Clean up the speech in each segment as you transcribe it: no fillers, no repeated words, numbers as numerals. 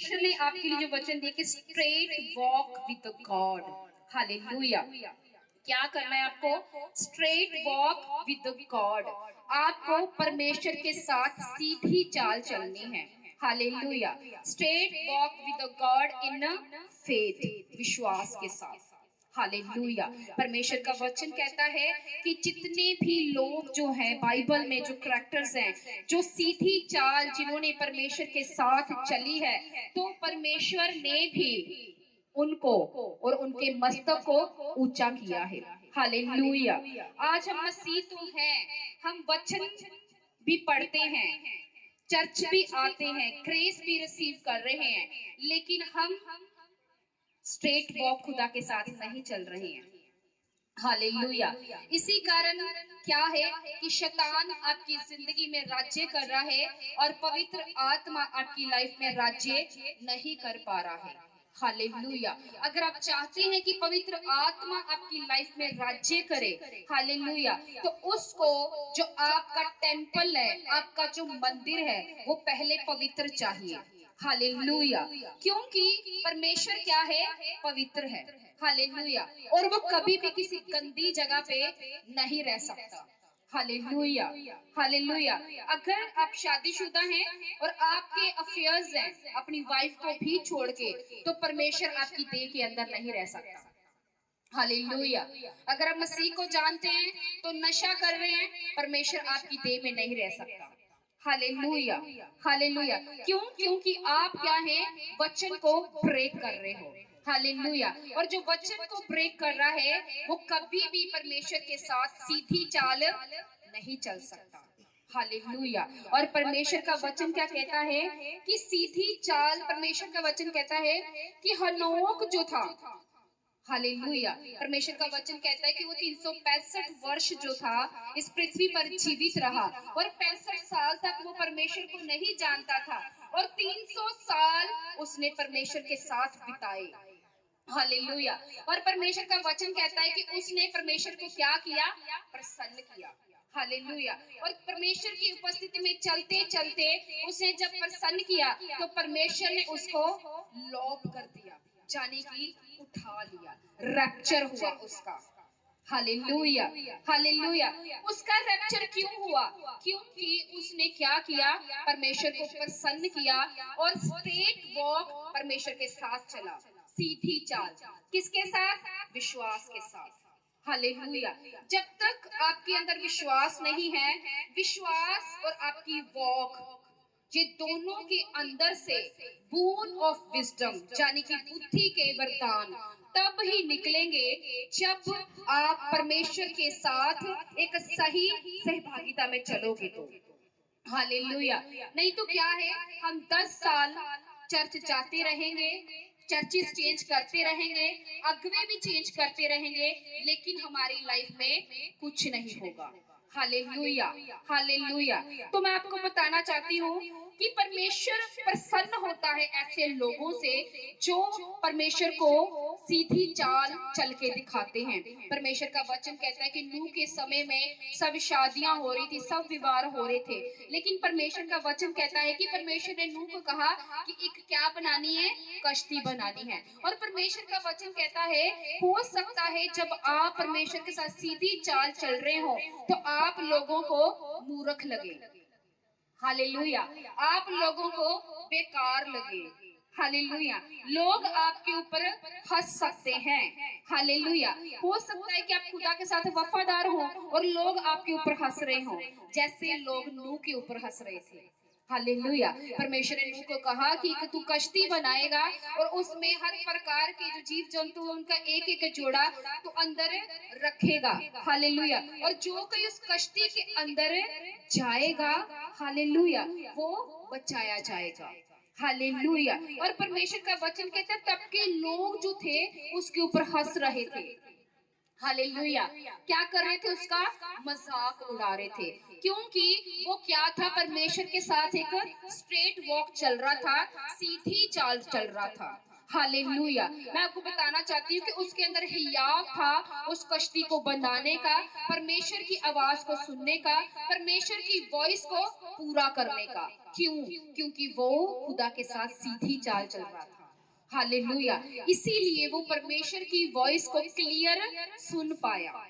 परमेश्वर ने आपके लिए जो वचन दिया कि straight walk with God. Hallelujah. क्या करना है आपको? Straight walk with God. आपको परमेश्वर के साथ सीधी चाल चलनी है। Hallelujah. Straight walk with God in faith, विश्वास के साथ। हालेलुया। परमेश्वर का वचन कहता है कि जितने भी लोग जो हैं बाइबल में, जो करैक्टर्स हैं, जो सीधी चाल जिन्होंने परमेश्वर के साथ चली है, तो परमेश्वर ने भी उनको और उनके मस्तक को ऊंचा किया है। हालेलुया। आज हम मसीह तो हैं, हम वचन भी पढ़ते हैं, चर्च भी आते हैं, ग्रेस भी रिसीव कर रहे हैं, लेकिन हम स्ट्रेट वॉक खुदा के साथ नहीं चल रहे हैं। हालेलुया। इसी कारण क्या है कि शैतान आपकी जिंदगी में राज्य कर रहा है और पवित्र आत्मा आपकी लाइफ में राज्य नहीं कर पा रहा है। हालेलुया। अगर आप चाहते हैं कि पवित्र आत्मा आपकी लाइफ में राज्य करे, हालेलुया, तो उसको जो आपका टेंपल है, आपका जो मंदिर है, वो पहले पवित्र चाहिए। हालेलुया। क्योंकि परमेश्वर क्या है? पवित्र है। हालेलुया। और वो कभी भी किसी गंदी जगह पे नहीं रह सकता। हालेलुया। हालेलुया। अगर आप शादीशुदा हैं और आपके अफेयर्स हैं अपनी वाइफ को भी छोड़ के, तो परमेश्वर आपकी देह के अंदर नहीं रह सकता। हालेलुया। अगर आप मसीह को जानते हैं तो नशा कर रहे हैं, परमेश्वर आपकी देह में नहीं रह सकता। हालेलुया। हालेलुया। क्यों? क्योंकि आप क्या है? वचन को ब्रेक कर रहे हो। हालेलुया। और जो वचन को ब्रेक कर रहा है वो कभी भी परमेश्वर के साथ सीधी चाल नहीं चल सकता। हालेलुया। और परमेश्वर का वचन क्या कहता है कि सीधी चाल, परमेश्वर का वचन कहता है कि हनोक जो था, हालेलुया, परमेश्वर का वचन कहता है कि वो 365 वर्ष जो था इस पृथ्वी पर जीवित रहा और 65 साल तक वो परमेश्वर को नहीं जानता था और 300 साल उसने परमेश्वर के साथ बिताए। हालेलुया। और परमेश्वर का वचन कहता है कि उसने परमेश्वर को क्या किया? प्रसन्न किया। हालेलुया। और परमेश्वर की उपस्थिति में चलते चलते उसने जब प्रसन्न किया तो परमेश्वर ने उसको लॉब कर दिया, जाने की उठा लिया, रैप्चर हुआ उसका। हालेलुया। हालेलुया। उसका रैप्चर क्यों हुआ? क्योंकि उसने क्या किया? परमेश्वर को प्रसन्न किया और स्ट्रेट वॉक परमेश्वर के साथ चला, सीधी चाल। किसके साथ? विश्वास के साथ। हालेलुया। जब तक आपके अंदर विश्वास नहीं है, विश्वास और आपकी वॉक, ये दोनों के अंदर से बून ऑफ विजडम, यानी कि बुद्धि के वरदान तब ही निकलेंगे जब आप परमेश्वर के साथ एक सही सहभागिता में चलोगे तो। हालेलुया। नहीं तो क्या है, हम 10 साल चर्च जाते रहेंगे, चर्चेस चेंज करते रहेंगे, अगुवे भी चेंज करते रहेंगे, लेकिन हमारी लाइफ में कुछ नहीं होगा। हालेलुया। हालेलुया। तो मैं आपको बताना चाहती हूँ कि परमेश्वर प्रसन्न होता है ऐसे लोगों से जो परमेश्वर को सीधी चाल चल के दिखाते हैं। परमेश्वर का वचन कहता है कि नूह के समय में सब शादियां हो रही थी, सब विवाह हो रहे थे, लेकिन परमेश्वर का वचन कहता है कि परमेश्वर ने नूह को कहा कि एक क्या बनानी है? कश्ती बनानी है। और परमेश्वर का वचन कहता है हो सकता है जब आप परमेश्वर के साथ सीधी चाल चल रहे हो तो आप लोगों को मूर्ख लगे। हालेलुया। आप लोगों को बेकार लगे। हालेलुया। लोग आपके ऊपर हंस सकते हैं। हालेलुया। हो सकता है कि आप खुदा के साथ वफादार हो और लोग आपके ऊपर हंस रहे हो, जैसे लोग नूह के ऊपर हंस रहे थे। हालेलुया। परमेश्वर ने नूह को कहा कि तू कश्ती बनाएगा और उसमें हर प्रकार के जो जीव जंतु उनका एक एक जोड़ा तो अंदर रखेगा। हालेलुया। और जो कोई उस कश्ती के अंदर जाएगा, हालेलुया, वो बचाया जाएगा। हालेलुया। और परमेश्वर का वचन कहता है तब के लोग जो थे उसके ऊपर हंस रहे थे। हालेलुया। क्या कर रहे थे? उसका मजाक उड़ा रहे थे, क्योंकि वो क्या था? परमेश्वर के साथ एक स्ट्रेट वॉक चल रहा था, सीधी चाल चल रहा था। हालेलुया। मैं आपको बताना चाहती हूँ कि उसके अंदर हियाव था उस कश्ती को बनाने का, परमेश्वर की आवाज को सुनने का, परमेश्वर की वॉइस को पूरा करने का। क्यों? क्योंकि वो खुदा के साथ सीधी चाल चल रहा था। हालेलुया। इसीलिए वो परमेश्वर की वॉइस को क्लियर सुन पाया।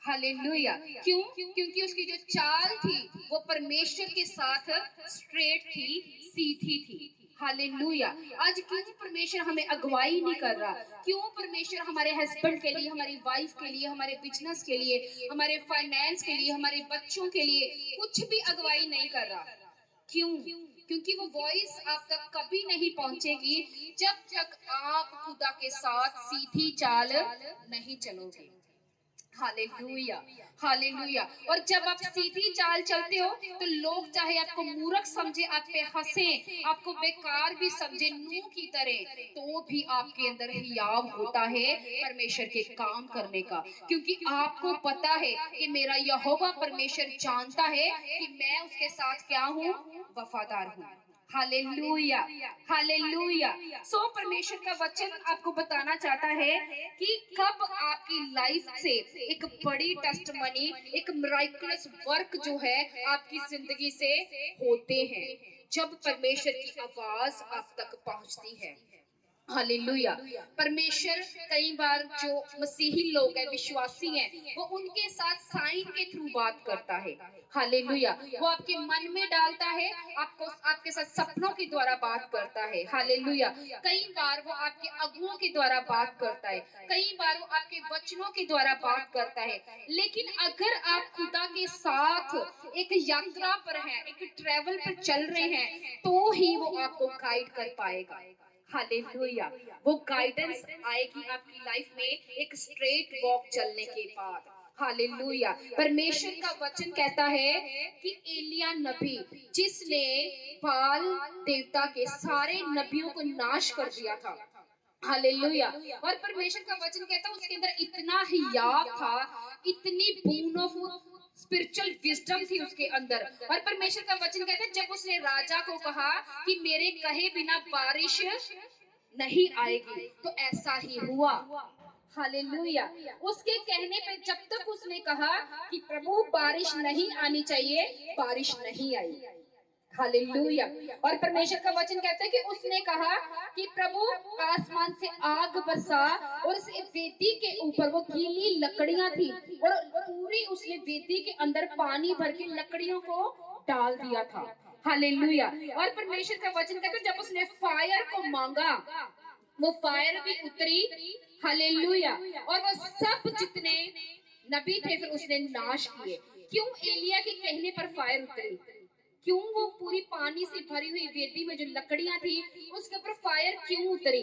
हालेलुया। क्यों? क्योंकि उसकी जो चाल थी वो परमेश्वर के साथ स्ट्रेट थी, सीधी थी। हालेलुया। आज क्यों परमेश्वर हमें अगुवाई नहीं कर रहा? क्यों परमेश्वर हमारे हस्बैंड के लिए, हमारी वाइफ के लिए, हमारे बिजनेस के लिए, हमारे फाइनेंस के लिए, हमारे बच्चों के लिए कुछ भी अगुवाई नहीं कर रहा? क्यों? क्योंकि वो वॉइस आप तक कभी नहीं पहुंचेगी जब तक आप खुदा के साथ सीधी चाल नहीं चलोगे। हालेलुया। हालेलुया। और जब आप सीधी चाल चलते हो तो लोग चाहे आपको मूर्ख समझे, आप पे हंसे, आपको बेकार भी समझे नूह की तरह, तो भी आपके अंदर हियाव होता है परमेश्वर के काम करने का। क्योंकि आपको पता है कि मेरा यहोवा परमेश्वर जानता है कि मैं उसके साथ क्या हूँ, वफादार हूँ। हालेलुया। हालेलुया। सो परमेश्वर का वचन आपको बताना चाहता है कि कब आपकी लाइफ से एक बड़ी टेस्टमनी, एक मिराकलस वर्क जो है आपकी जिंदगी से होते हैं, जब परमेश्वर की आवाज आप तक पहुंचती है। हालेलुया। परमेश्वर कई बार जो मसीही लोग हैं, विश्वासी हैं, वो उनके साथ साइन के थ्रू बात करता है। हालेलुया। वो आपके मन में डालता है, आपको आपके साथ सपनों के द्वारा बात करता है। हालेलुया। कई बार वो आपके अगुओं के द्वारा बात करता है, कई बार वो आपके वचनों के द्वारा बात करता है। लेकिन अगर आप खुदा के साथ एक यात्रा पर हैं, एक ट्रेवल पर चल रहे हैं, तो ही वो आपको गाइड कर पाएगा। हालेलुया। वो गाइडेंस आएगी आपकी लाइफ में एक स्ट्रेट वॉक चलने के बाद। हालेलुया। परमेश्वर का वचन कहता है कि एलिया नबी, जिसने बाल देवता के सारे नबियों को नाश कर दिया था, हालेलुया, और परमेश्वर का वचन कहता है उसके अंदर इतना हियाव था, इतनी बून ऑफ स्पिरिचुअल विजडम थी उसके अंदर। और परमेश्वर का वचन कहता है जब उसने राजा को कहा कि मेरे कहे बिना बारिश नहीं आएगी, तो ऐसा ही हुआ। हालेलुया। उसके कहने पे जब तक उसने कहा कि प्रभु बारिश नहीं आनी चाहिए, बारिश नहीं आई। हालेलुया। और परमेश्वर का वचन कहता है कि उसने कहा कि प्रभु आसमान से आग बरसा, और उस वेदी के ऊपर वो गीली लकड़ियां थी, और पूरी उसने वेदी के अंदर पानी भर के लकड़ियों को डाल दिया था। हालेलुया। और परमेश्वर का वचन कहता है जब उसने फायर को मांगा, वो फायर भी उतरी। हालेलुया। और वो सब जितने नबी थे फिर उसने नाश किए। क्यों? एलिया के कहने पर फायर उतरी। क्यों? वो पूरी पानी से भरी हुई वेदी में जो लकड़ियां थी उसके ऊपर फायर क्यों उतरी?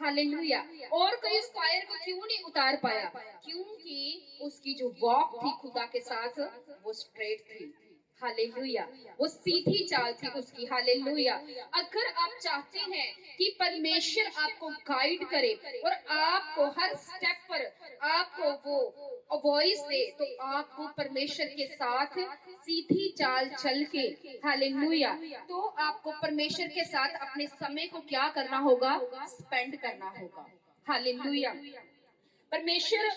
हालेलुया। और कोई उस फायर को क्यों नहीं उतार पाया? क्योंकि उसकी जो वॉक थी खुदा के साथ वो स्ट्रेट थी। हालेलुया। वो सीधी चाल थी उसकी। हालेलुया। अगर आप चाहते हैं कि परमेश्वर आपको गाइड करे और आपको हर स्टेप पर आपको वो वॉइस दे, तो आपको परमेश्वर के साथ सीधी चाल चल के, हालेलुया, तो आपको परमेश्वर के साथ अपने समय को क्या करना होगा? स्पेंड करना होगा। हालेलुया। परमेश्वर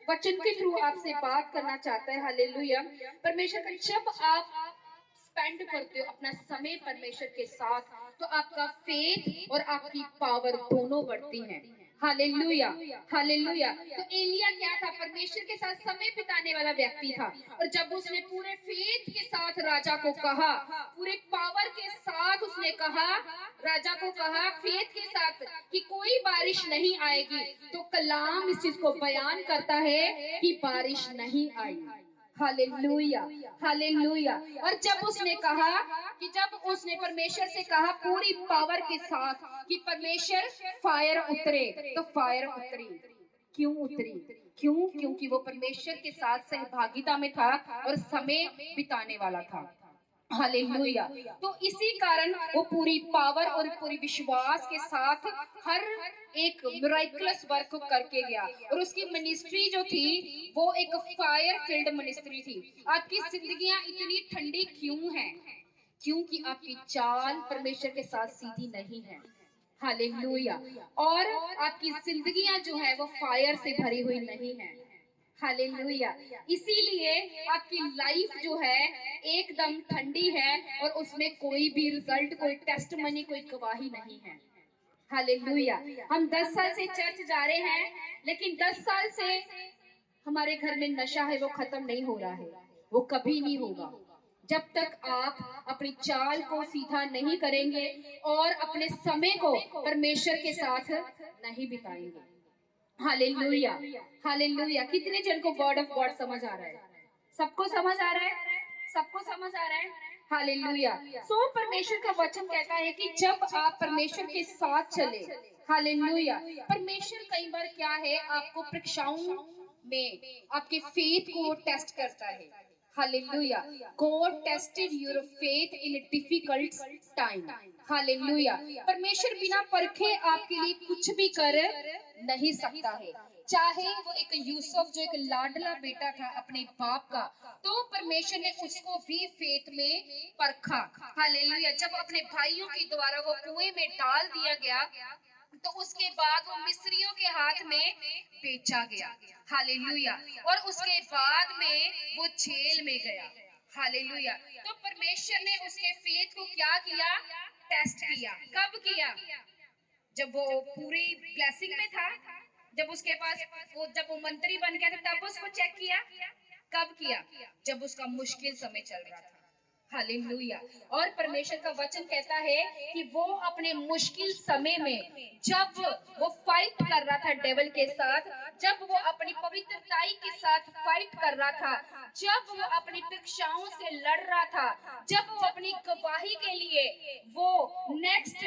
वचन के थ्रू आपसे बात करना चाहता है। हालेलुया। परमेश्वर का जब आप स्पेंड करते हो अपना समय परमेश्वर के साथ, तो आपका फेथ और आपकी पावर दोनों बढ़ती हैं। हालेलुया। हालेलुया। तो एलिया क्या था? परमेश्वर के साथ समय बिताने वाला व्यक्ति था। और जब उसने पूरे फेथ के साथ राजा को कहा, पूरे पावर के साथ उसने कहा, राजा को कहा फेथ के साथ कि कोई बारिश नहीं आएगी, तो कलाम इस चीज को बयान करता है कि बारिश नहीं आई। हालेलुया। हालेलुया। और जब उसने कहा कि जब उसने परमेश्वर से कहा पूरी पावर के साथ कि परमेश्वर फायर उतरे, तो फायर उतरी। क्यों उतरी? क्यों? क्योंकि वो परमेश्वर के साथ सहभागिता में था और समय बिताने वाला था। हालेलुया। तो इसी कारण वो पूरी पावर और पूरी विश्वास के साथ हर एक मिराकलस वर्क को करके गया। और उसकी मिनिस्ट्री जो थी वो एक फायर फील्ड मिनिस्ट्री थी। आपकी जिंदगियां इतनी ठंडी क्यों हैं? क्योंकि आपकी चाल परमेश्वर के साथ सीधी नहीं है। हालेलुया। और आपकी जिंदगियां जो है वो फायर से भरी हुई नहीं है। हालेलुया। इसीलिए आपकी लाइफ जो है एकदम ठंडी है और उसमें कोई भी रिजल्ट, कोई टेस्ट मनी, कोई गवाही नहीं है। हालेलुया। हम 10 साल से चर्च जा रहे हैं, लेकिन 10 साल से हमारे घर में नशा है वो खत्म नहीं हो रहा है, वो कभी नहीं होगा जब तक आप अपनी चाल को सीधा नहीं करेंगे और अपने समय को परमेश्वर के साथ नहीं बिताएंगे। हालेलुया। हालेलुया। कितने जन को वर्ड ऑफ गॉड समझ आ रहा है? सबको समझ आ रहा है? सबको समझ आ रहा है? हालेलुया। सो परमेश्वर का वचन कहता है कि जब आप परमेश्वर के साथ चले, हालेलुया, परमेश्वर कई बार क्या है, आपको परीक्षाओं में आपके फेथ को टेस्ट करता है। Hallelujah. God tested your faith in a difficult time. Hallelujah. परमेश्वर बिना परखे आपके लिए कुछ भी कर नहीं सकता है। चाहे वो एक यूसुफ जो एक लाडला बेटा था अपने बाप का, तो परमेश्वर ने उसको भी फेथ में परखा। हालेलुया। जब अपने भाइयों के द्वारा वो कुएं में डाल दिया गया, तो उसके बाद वो मिस्रियों के हाथ में बेचा गया। हालेलुया। और उसके बाद में वो जेल में गया। हालेलुया। तो परमेश्वर ने उसके फेथ को क्या किया? टेस्ट किया। कब किया? जब वो पूरी ब्लेसिंग में था, जब उसके पास जब वो मंत्री बन गया था, तब उसको चेक किया। कब किया? जब उसका मुश्किल समय चल रहा था। हालेलुया। और परमेश्वर का वचन कहता है कि वो अपने मुश्किल समय में जब वो फाइट कर रहा था डेविल के साथ, जब वो अपनी पवित्रताई के साथ फाइट कर रहा था, जब वो अपनी परीक्षाओं से लड़ रहा था, जब वो अपनी गवाही के लिए वो नेक्स्ट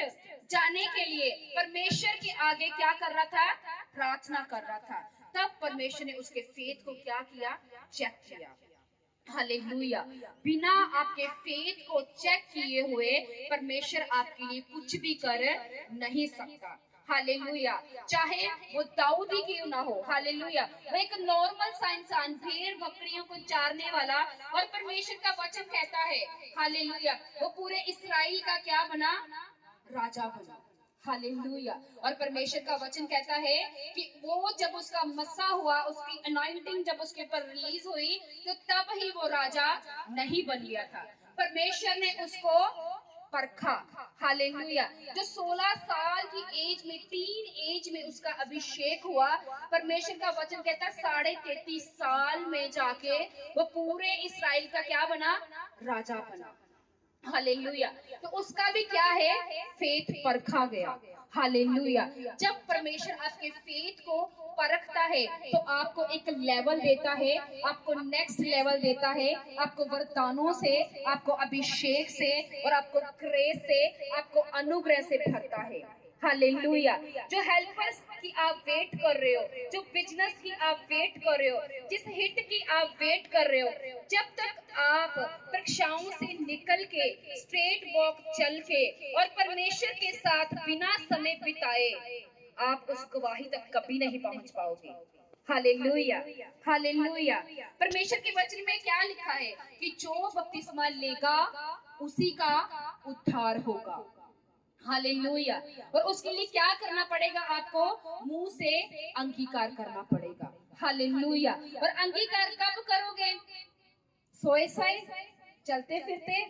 जाने के लिए परमेश्वर के आगे क्या कर रहा था? प्रार्थना कर रहा था। तब परमेश्वर ने उसके फेथ को क्या किया? चेक किया। हालेलुया। बिना आपके फेथ को चेक किए हुए परमेश्वर आपके लिए कुछ भी कर नहीं सकता। हालेलुया। चाहे वो दाऊद ही क्यों ना हो। हालेलुया। वो एक नॉर्मल सा इंसान, भेड़ बकरियों को चारने वाला, और परमेश्वर का वचन कहता है, हालेलुया, वो पूरे इस्राएल का क्या बना? राजा बना। हालेलुया। और परमेश्वर का वचन कहता है कि वो जब उसका मसा हुआ, उसकी अनॉइंटिंग जब उसके ऊपर रिलीज हुई, तो तब ही वो राजा नहीं बन गया था। परमेश्वर ने उसको परखा। हालेलुया। जो 16 साल की एज में, टीन एज में उसका अभिषेक हुआ, परमेश्वर का वचन कहता है 33.5 साल में जाके वो पूरे इस्राएल का क्या बना? राजा बना। हालेलुया। तो उसका भी क्या है? फेथ परखा गया। हालेलुया। जब परमेश्वर आपके फेथ को परखता है तो आपको एक लेवल देता है, आपको नेक्स्ट लेवल देता है, आपको वरदानों से, आपको अभिषेक से और आपको ग्रेस से, आपको अनुग्रह से भरता है। हालेलुया। जो हेल्पर्स की आप वेट कर रहे हो, जो बिजनेस की आप वेट कर रहे हो, जिस हिट की आप वेट कर रहे हो, जब तक आप परीक्षाओं से निकल के स्ट्रेट वॉक चल के और परमेश्वर के साथ बिना समय बिताए, आप उस गवाही तक कभी नहीं पहुंच पाओगे। हालेलुया। हालेलुया। परमेश्वर के वचन में क्या लिखा है कि जो बपतिस्मा लेगा उसी का उद्धार होगा। हालेलुया। और उसके लिए क्या करना पड़ेगा? आपको मुंह से अंगीकार करना पड़ेगा। हालेलुया। और अंगीकार कब करोगे? सोए सोए, चलते फिरते,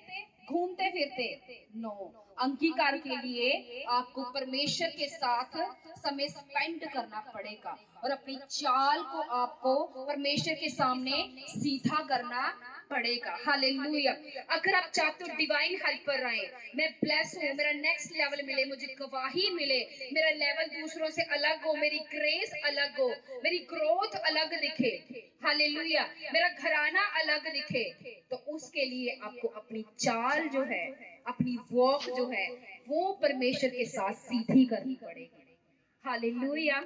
घूमते फिरते? नो। अंगीकार के लिए आपको परमेश्वर के साथ समय स्पेंड करना पड़ेगा और अपनी चाल को आपको परमेश्वर के सामने सीधा करना पड़ेगा। हालेलुया। अगर आप चाहते हो डिवाइन हेल्पर आए, मैं ब्लेस हूँ, मेरा नेक्स्ट लेवल मिले, मुझे गवाही मिले, मेरा लेवल दूसरों से अलग हो, मेरी ग्रेस अलग हो, मेरी ग्रोथ अलग दिखे, हालेलुया, मेरा घराना अलग दिखे, तो उसके लिए आपको अपनी चाल जो है, अपनी वॉक जो है, वो परमेश्वर के साथ सीधी करनी पड़ेगी। हालेलुया।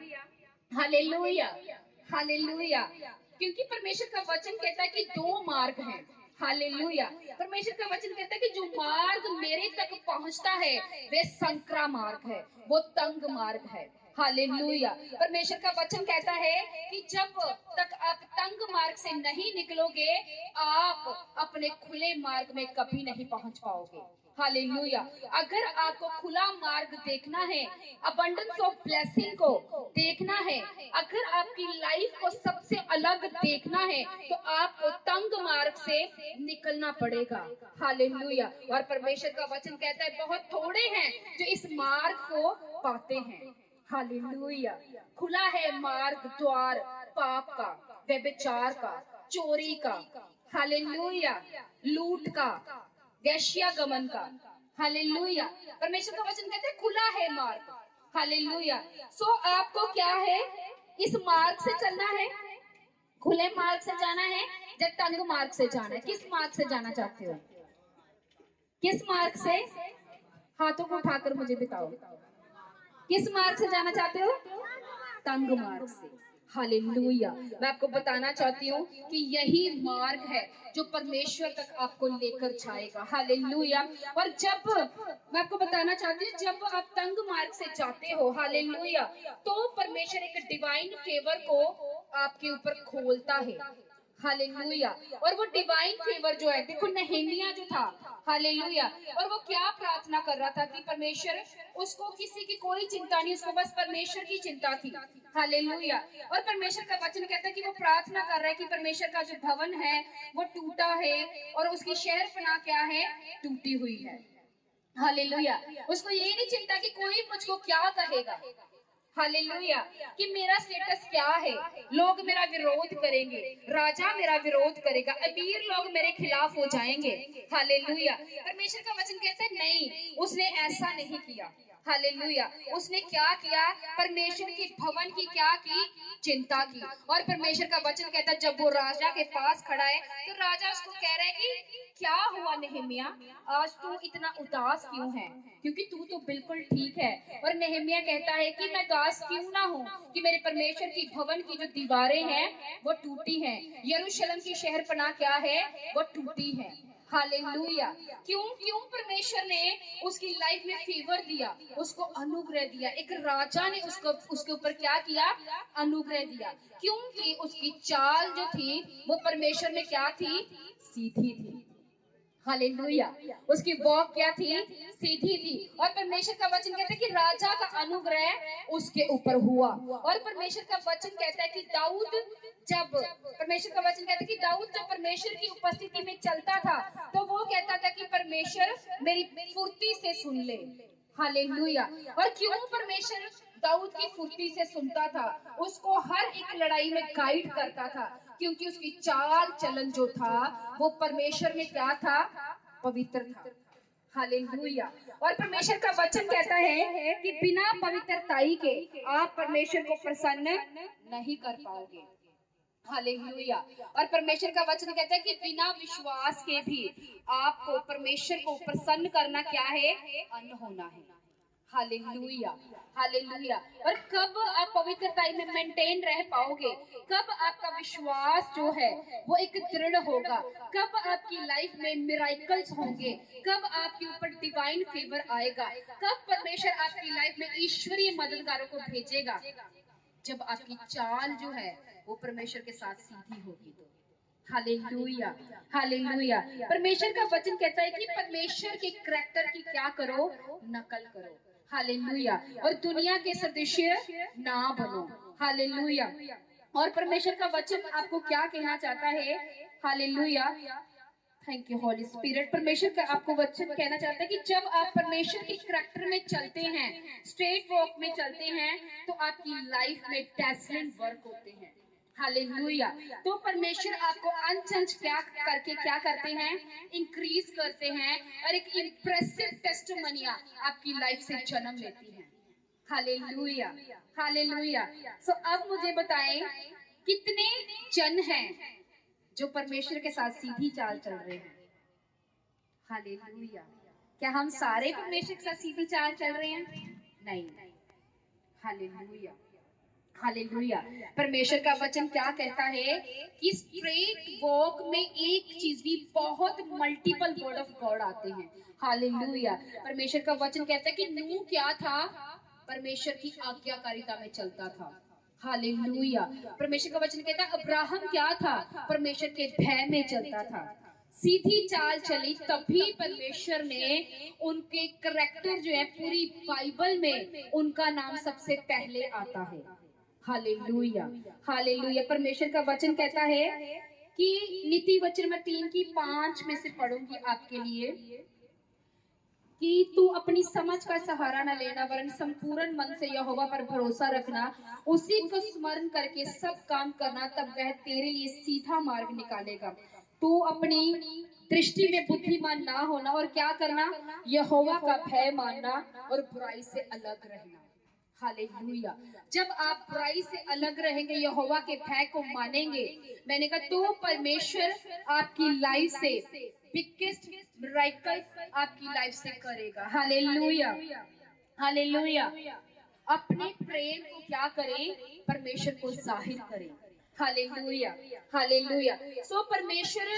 हालेलुया। हालेलुया। क्योंकि परमेश्वर का वचन कहता है कि 2 मार्ग हैं। हालेलुया। परमेश्वर का वचन कहता है कि जो मार्ग मेरे तक पहुंचता है वह संकरा मार्ग है, वो तंग मार्ग है। हालेलुया। परमेश्वर का वचन कहता है कि जब तक आप तंग मार्ग से नहीं निकलोगे, आप अपने खुले मार्ग में कभी नहीं पहुंच पाओगे। हालेलुया। अगर आपको खुला मार्ग देखना है, अबंडेंस ऑफ ब्लेसिंग को देखना है, अगर आपकी लाइफ को सबसे अलग देखना है, तो आपको तंग मार्ग से निकलना पड़ेगा। हालेलुया। और परमेश्वर का वचन कहता है बहुत थोड़े हैं जो इस मार्ग को पाते हैं। हालेलुया। खुला है मार्ग, द्वार पाप का, व्यभिचार का, चोरी का, हालेलुया, लूट का, वैश्यागमन का। हालेलुया। परमेश्वर का वचन कहते हैं खुला है मार्ग। हालेलुया। सो आपको क्या है, इस मार्ग से चलना है, खुले मार्ग से जाना है या तंग मार्ग से जाना है? किस मार्ग से जाना चाहते हो? किस मार्ग से? हाथों को उठाकर मुझे बताओ, किस मार्ग से जाना चाहते हो? तंग मार्ग से। हालेलुया। मैं आपको बताना चाहती हूँ कि यही मार्ग है जो परमेश्वर तक आपको लेकर जाएगा। हालेलुया। और जब मैं आपको बताना चाहती हूँ, जब आप तंग मार्ग से जाते हो, हालेलुया, तो परमेश्वर एक डिवाइन फेवर को आपके ऊपर खोलता है। हालेलुया। और वो डिवाइन फेवर जो है, देखो नहेमिया जो था, हालेलुया, और वो क्या प्रार्थना कर रहा था कि परमेश्वर, उसको किसी की कोई चिंता नहीं, उसको बस परमेश्वर की चिंता थी। हालेलुया। और परमेश्वर का वचन कहता है कि वो प्रार्थना कर रहा है कि परमेश्वर का जो भवन है वो टूटा है और उसकी शहर पनाह क्या है, टूटी हुई है। हालेलुया। उसको ये नहीं चिंता कि कोई मुझको क्या कहेगा, हालेलुया, कि मेरा स्टेटस क्या है, लोग मेरा विरोध करेंगे, राजा मेरा विरोध करेगा, अमीर लोग मेरे खिलाफ हो जाएंगे। हालेलुया। परमेश्वर का वचन कहता है नहीं, उसने ऐसा नहीं किया। हालेलुया। उसने क्या किया, परमेश्वर के भवन की क्या की, चिंता की। और परमेश्वर का वचन कहता है जब वो राजा के पास खड़ा है तो राजा उसको कह रहा है कि क्या हुआ नेहमिया, आज तू इतना उदास क्यों है, क्योंकि तू तो बिल्कुल ठीक है। और नेहमिया कहता है कि मैं उदास क्यों ना हूँ कि मेरे परमेश्वर की भवन की जो दीवारें हैं वो टूटी हैं, यरूशलेम की शहर पनाह क्या है, वो टूटी है। हालेलुया। क्यों? क्यों परमेश्वर ने उसकी लाइफ में फेवर दिया, उसको अनुग्रह दिया, एक राजा ने उसको उसके ऊपर क्या किया, अनुग्रह दिया। क्योंकि उसकी चाल जो थी वो परमेश्वर में क्या थी, सीधी थी। हालेलुया। उसकी वॉक क्या थी, सीधी थी। और परमेश्वर का वचन कहता है कि राजा का अनुग्रह उसके ऊपर हुआ। और परमेश्वर का वचन कहता है कि दाऊद जब, परमेश्वर का वचन कहता है कि दाऊद जब परमेश्वर की उपस्थिति में चलता था तो वो कहता था कि परमेश्वर मेरी फुर्ती से सुन ले। हालेलुया। और क्यों परमेश्वर दाऊद की फुर्ती से सुनता था, उसको हर एक लड़ाई में गाइड करता था, क्योंकि उसकी चाल चलन जो था वो परमेश्वर में क्या था, पवित्र था। हालेलुया। और परमेश्वर का वचन कहता है कि बिना पवित्रताई के आप परमेश्वर को प्रसन्न नहीं कर पाओगे। हालेलुया। और परमेश्वर का वचन कहता है कि बिना विश्वास के भी आपको परमेश्वर को प्रसन्न करना क्या है, अन्न होना है। हालेलुया। हालेलुया। और कब आप पवित्रता में मेंटेन रह पाओगे, कब आपका विश्वास जो है वो एक दृढ़ होगा, कब आपकी लाइफ में मिराकल्स होंगे, कब आपके ऊपर डिवाइन फेवर आएगा, कब परमेश्वर आपकी लाइफ में ईश्वरीय मददगारों को भेजेगा, जब आपकी चाल जो है वो परमेश्वर के साथ सीधी होगी। तो हालेलुया। हालेलुया। परमेश्वर का वचन कहता है कि परमेश्वर के करैक्टर की क्या करो, नकल करो। हालेलुया। और दुनिया के सदृश्य ना बनो। हालेलुया। और परमेश्वर का वचन आपको क्या कहना चाहता है, hallelujah, thank you Holy Spirit. परमेश्वर का आपको वचन कहना चाहता है कि जब आप परमेश्वर के करैक्टर में चलते हैं, स्ट्रेट वॉक में चलते हैं, तो आपकी लाइफ में डैज़लिंग वर्क होते हैं। हालेलुया। तो परमेश्वर आपको अनचंच क्या करके क्या करते हैं, इंक्रीज करते हैं, और एक इंप्रेसिव टेस्टिमोनिया आपकी लाइफ से जन्म लेती है। हालेलुया। हालेलुया। सो अब मुझे बताएं कितने जन हैं जो परमेश्वर के साथ सीधी चाल चल रहे हैं। हालेलुया। क्या हम सारे परमेश्वर के साथ सीधी चाल चल रहे हैं? नहीं। हालेलुया। हालेलुया। परमेश्वर का वचन क्या कहता है कि स्ट्रेट वॉक में एक चीज भी, बहुत मल्टीपल वर्ड ऑफ गॉड आते हैं। हालेलुया। परमेश्वर का वचन कहता है कि नूह क्या था, परमेश्वर की आज्ञाकारिता में चलता था। हालेलुया। परमेश्वर का वचन कहता है अब्राहम क्या था, परमेश्वर के भय में चलता था। सीधी चाल चली, तभी परमेश्वर ने उनके करैक्टर जो है पूरी बाइबल में उनका नाम सबसे पहले आता है। Hallelujah, hallelujah. परमेश्वर का वचन कहता है कि नीति वचन में 3 की 5 में से पढ़ूंगी आपके लिए कि तू अपनी समझ का सहारा न लेना, वरन संपूर्ण मन से यहोवा पर भरोसा रखना, उसी को स्मरण करके सब काम करना, तब वह तेरे लिए सीधा मार्ग निकालेगा। तू अपनी दृष्टि में बुद्धिमान ना होना, और क्या करना, यहोवा का भय मानना और बुराई से अलग रहना। हालेलुया। जब आप बुराई से अलग रहेंगे, यहोवा के भय को मानेंगे, मैंने कहा तो परमेश्वर आपकी लाइफ से बिगेस्ट मिरेकल आपकी लाइफ से करेगा। Hallelujah, hallelujah. अपने प्रेम को क्या करें, परमेश्वर को जाहिर करें। Hallelujah, hallelujah. सो परमेश्वर,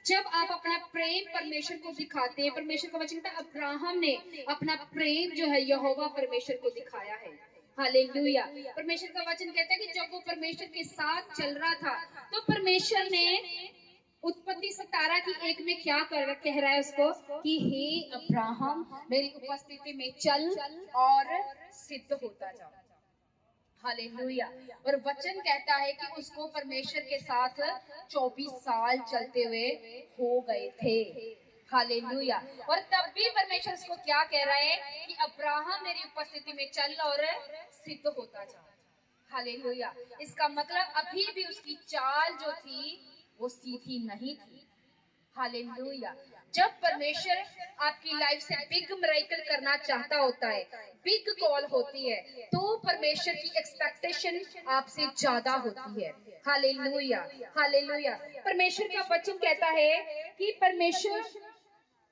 जब आप अपना प्रेम परमेश्वर को दिखाते हैं, परमेश्वर का वचन कहता है अब्राहम ने अपना प्रेम जो है यहोवा परमेश्वर को दिखाया है। हालेलुया। परमेश्वर का वचन कहता है कि जब वो परमेश्वर के साथ चल रहा था, तो परमेश्वर ने उत्पत्ति 17 की 1 में क्या कह रहा है उसको कि हे अब्राहम, मेरी उपस्थिति में चल और सिद्ध होता जा। हालेलुया। और वचन कहता है कि उसको परमेश्वर के साथ 24 साल चलते हुए हो गए थे। हालेलुया। और तब भी परमेश्वर उसको क्या कह रहा है कि अब्राहम मेरी उपस्थिति में चल और सिद्ध होता जा। हालेलुया। इसका मतलब अभी भी उसकी चाल जो थी वो सीधी नहीं थी। हालेलुया। जब परमेश्वर आपकी लाइफ से बिग मिरेकल करना चाहता होता है, बिग कॉल होती है, तो परमेश्वर की एक्सपेक्टेशन आपसे ज्यादा होती है। Hallelujah, hallelujah. परमेश्वर का वचन कहता है कि परमेश्वर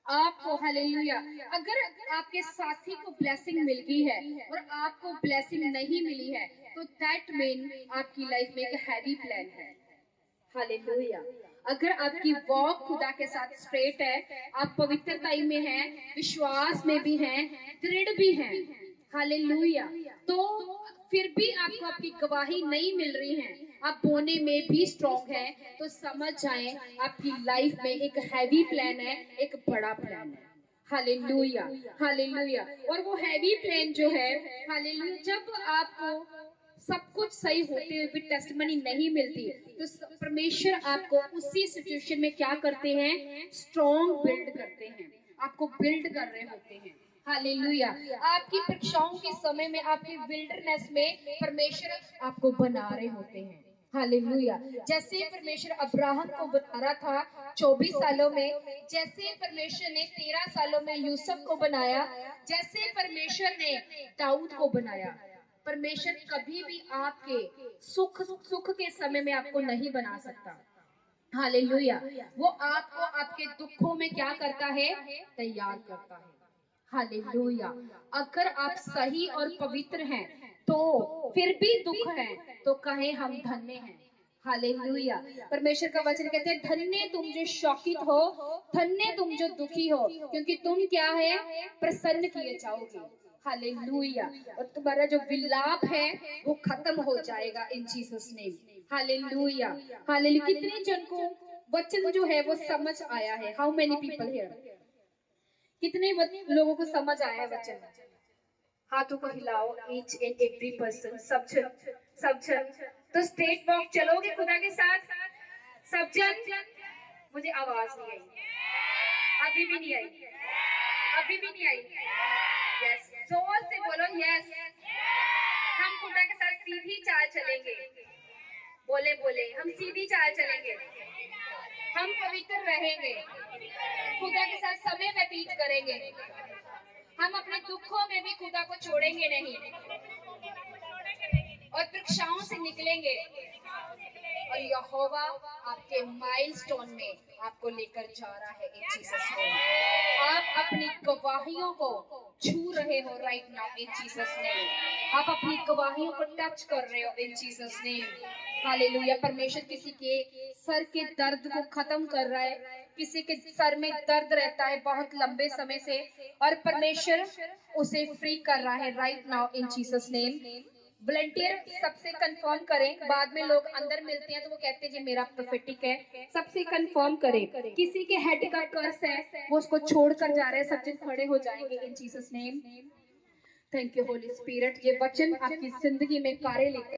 आपको, हालेलुया, अगर आपके साथी को ब्लेसिंग मिल गई है और आपको ब्लेसिंग नहीं मिली है, तो दैट मीन आपकी लाइफ में एक हैवी प्लान है। हालेलुया। अगर आपकी वॉक खुदा के साथ स्ट्रेट है, आप पवित्रताई में हैं, विश्वास में भी हैं, दृढ़ भी हैं, हालेलुया, तो फिर भी आपको आपकी गवाही नहीं मिल रही है, आप बोने में भी स्ट्रॉन्ग है, तो समझ जाएं आपकी लाइफ में एक हैवी प्लान है, एक बड़ा प्लान है। Hallelujah, hallelujah. और वो हैवी प्लान जो है, हालेलुया, जब आपको सब कुछ सही होते हुए भी टेस्टमनी नहीं मिलती, तो परमेश्वर आपको उसी सिचुएशन में क्या करते हैं, स्ट्रॉन्ग बिल्ड करते हैं, आपको बिल्ड कर रहे होते हैं। हालेलुया। आपकी परीक्षाओं के समय में, आपके विल्डरनेस में परमेश्वर आपको बना रहे होते हैं। हालेलुया। जैसे परमेश्वर अब्राहम को बना रहा था 24 सालों में, जैसे परमेश्वर ने 13 सालों में यूसुफ को बनाया, जैसे परमेश्वर ने दाऊद को बनाया, परमेश्वर कभी भी आपके सुख के समय में आपको नहीं बना सकता। हालेलुया। वो आपको आपके दुखों में क्या करता है, तैयार करता है। हालेलुया। अगर आप सही और पवित्र हैं, तो फिर भी दुख है, तो कहें हम धन्य हैं। हालेलुया। परमेश्वर का वचन कहते हैं धन्य तुम जो शोकित हो, धन्य तुम जो दुखी हो, क्योंकि तुम क्या है, प्रसन्न किए जाओगे। हालेलुया। और तुम्हारा जो विलाप है वो खत्म हो जाएगा इन जीसस नेम। Hallelujah, hallelujah. कितने जन को वचन जो है वो समझ आया है? How many people here? कितने लोगों को समझ आया है वचन? हाथों को हिलाओ, ईच एंड एवरी पर्सन, सब जन, सब जन। तो स्ट्रेट वॉक चलोगे खुदा के साथ, सब जन? मुझे आवाज नहीं आई, अभी भी नहीं आई, अभी भी नहीं आई। यस, जोर से बोलो यस। हम खुदा के साथ सीधी चाल चलेंगे। बोले बोले, हम सीधी चाल चलेंगे, हम पवित्र रहेंगे, खुदा के साथ समय व्यतीत करेंगे, हम अपने दुखों में भी खुदा को छोड़ेंगे नहीं, और परीक्षाओं से निकलेंगे, और यहोवा आपके माइलस्टोन में आपको लेकर जा रहा है इन जीसस नेम। आप अपनी गवाहियों को छू रहे हो right now in Jesus name. आप अपनी गवाहियों को टच कर रहे हो इन जीसस नेम। हालेलुया। परमेश्वर किसी के सर के दर्द को खत्म कर रहा है, किसी के सर में दर्द रहता है बहुत लंबे समय से, और परमेश्वर उसे फ्री कर रहा है right now in Jesus name. Volunteer सबसे कंफर्म करें, बाद में लोग अंदर मिलते हैं तो वो कहते हैं जी मेरा प्रोफेटिक है। सबसे कंफर्म करें, किसी के हेड का कर्स है वो उसको छोड़कर जा रहे हैं। सब जन खड़े हो जाएंगे इन Jesus name. Thank you Holi spirit, ये वचन आपकी जिंदगी में कार्य लेकर